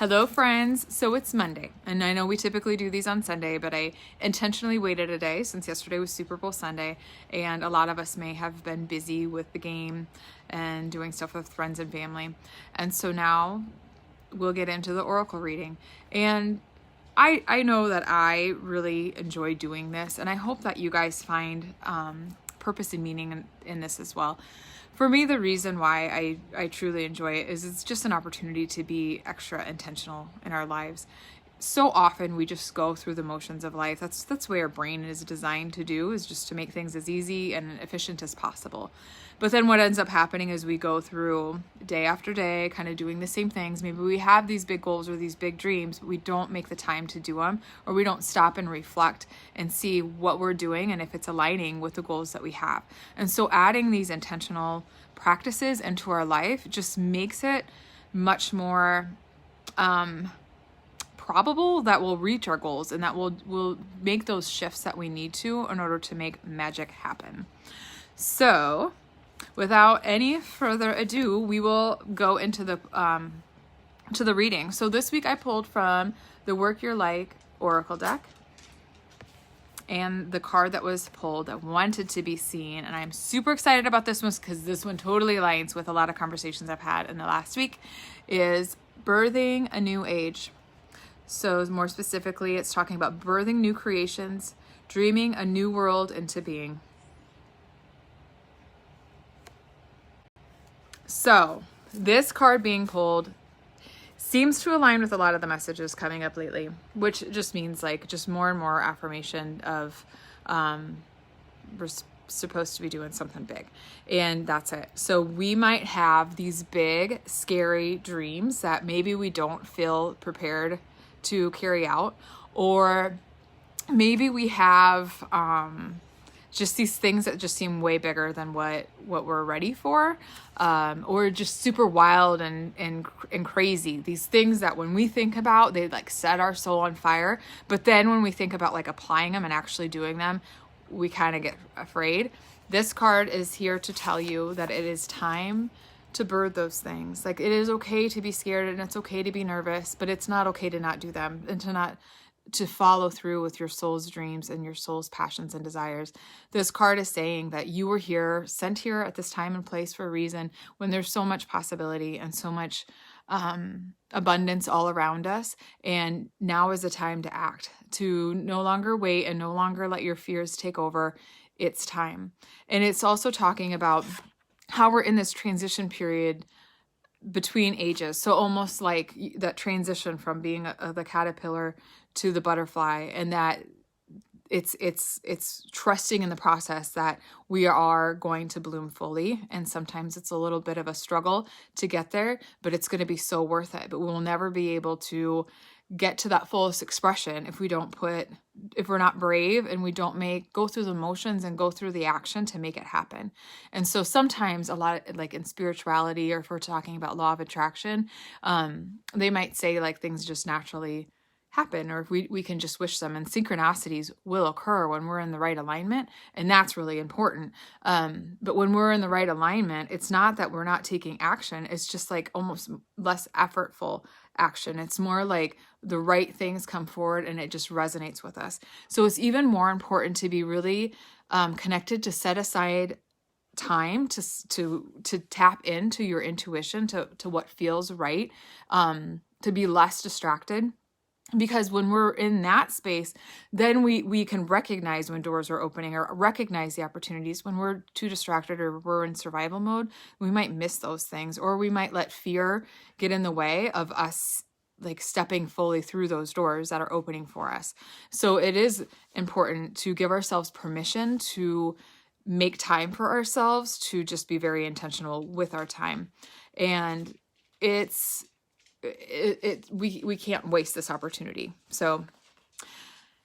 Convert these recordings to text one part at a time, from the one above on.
Hello friends, so it's Monday, and I know we typically do these on Sunday, but I intentionally waited a day since yesterday was Super Bowl Sunday, and a lot of us may have been busy with the game and doing stuff with friends and family. And so now we'll get into the oracle reading. And I know that I really enjoy doing this, and I hope that you guys find purpose and meaning in this as well. For me, the reason why I truly enjoy it is it's just an opportunity to be extra intentional in our lives. So often we just go through the motions of life. That's what our brain is designed to do, is just to make things as easy and efficient as possible. But then what ends up happening is we go through day after day, kind of doing the same things. Maybe we have these big goals or these big dreams, but we don't make the time to do them, or we don't stop and reflect and see what we're doing and if it's aligning with the goals that we have. And so adding these intentional practices into our life just makes it much more probable that we'll reach our goals, and that we'll make those shifts that we need to in order to make magic happen. So without any further ado, we will go into the reading. So this week I pulled from the Work Your Like Oracle deck, and the card that was pulled that wanted to be seen, and I'm super excited about this one because this one totally aligns with a lot of conversations I've had in the last week, is birthing a new age. So more specifically, it's talking about birthing new creations, dreaming a new world into being. So this card being pulled seems to align with a lot of the messages coming up lately, which just means like just more and more affirmation of we're supposed to be doing something big, and that's it. So we might have these big, scary dreams that maybe we don't feel prepared to carry out, or maybe we have just these things that just seem way bigger than what we're ready for, or just super wild and crazy. These things that when we think about, they like set our soul on fire. But then when we think about like applying them and actually doing them, we kind of get afraid. This card is here to tell you that it is time to birth those things. Like, it is okay to be scared and it's okay to be nervous, but it's not okay to not do them and to follow through with your soul's dreams and your soul's passions and desires. This card is saying that you were here, sent here at this time and place for a reason, when there's so much possibility and so much abundance all around us. And now is the time to act, to no longer wait and no longer let your fears take over. It's time. And it's also talking about how we're in this transition period between ages. So almost like that transition from being the caterpillar to the butterfly, and that it's trusting in the process that we are going to bloom fully. And sometimes it's a little bit of a struggle to get there, but it's going to be so worth it. But we will never be able to get to that fullest expression if we're not brave and we don't go through the motions and go through the action to make it happen. And so sometimes a lot, like in spirituality, or if we're talking about law of attraction, they might say like things just naturally happen, or if we can just wish them, and synchronicities will occur when we're in the right alignment. And that's really important. But when we're in the right alignment, it's not that we're not taking action. It's just like almost less effortful action. It's more like the right things come forward and it just resonates with us. So it's even more important to be really connected, to set aside time to tap into your intuition, to what feels right, to be less distracted. Because when we're in that space, then we can recognize when doors are opening, or recognize the opportunities. When we're too distracted or we're in survival mode, we might miss those things, or we might let fear get in the way of us like stepping fully through those doors that are opening for us. So it is important to give ourselves permission to make time for ourselves, to just be very intentional with our time. And we can't waste this opportunity. So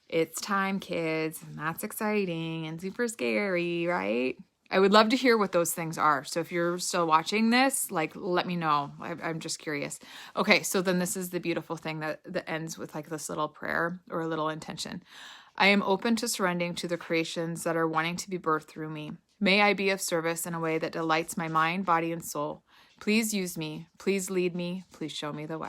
it's time, kids, and that's exciting and super scary, right? I would love to hear what those things are. So if you're still watching this, like, let me know. I'm just curious. Okay, so then this is the beautiful thing that ends with like this little prayer or a little intention. I am open to surrendering to the creations that are wanting to be birthed through me. May I be of service in a way that delights my mind, body, and soul. Please use me. Please lead me. Please show me the way.